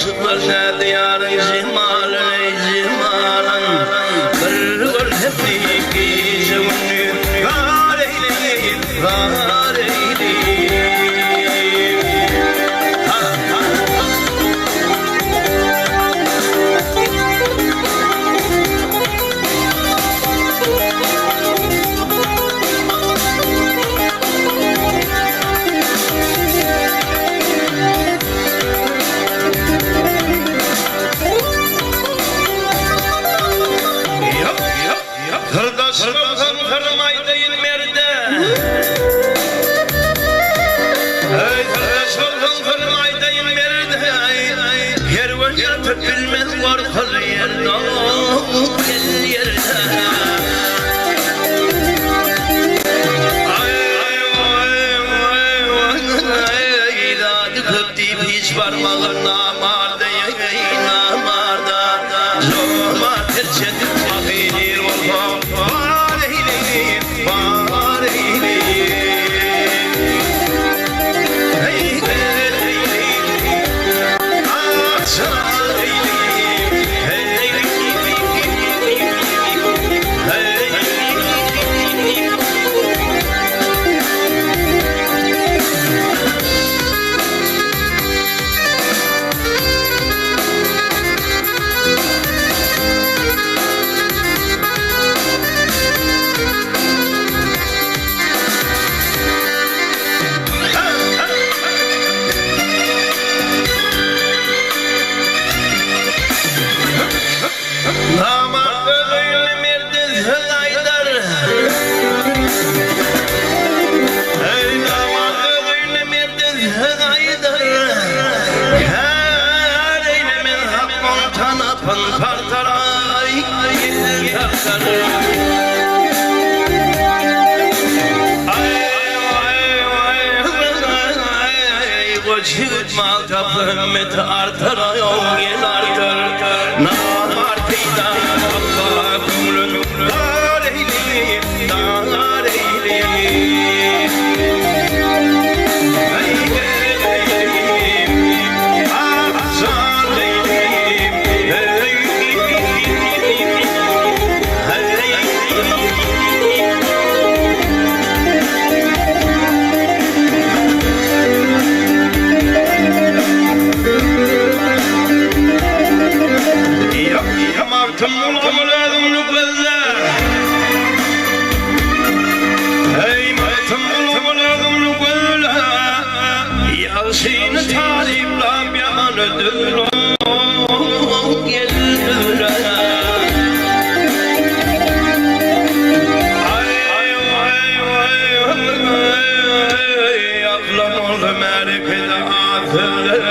aşıklar ne diyarın cihmalın ey cihmalın kır heplik gecevünü var eyleyim var eyleyim. Kırdaşlıktan kırmaydeyin merde. Ey kırdaşlıktan kırmaydeyin merde. Yer var yatıp bilmez var kır yerde. Gel yerde. Dadı kıptip hiç parmağın namarda. Namarda. Zorma terçedip mahir olma. Çiğit mal tapımmet artır yol artır namartıyla Allah kumrun dar eyleyim dar eyleyim ahsan eyleyim Yalşını taliplam yamanıdır geldir Ay ablam oğlum erkede atır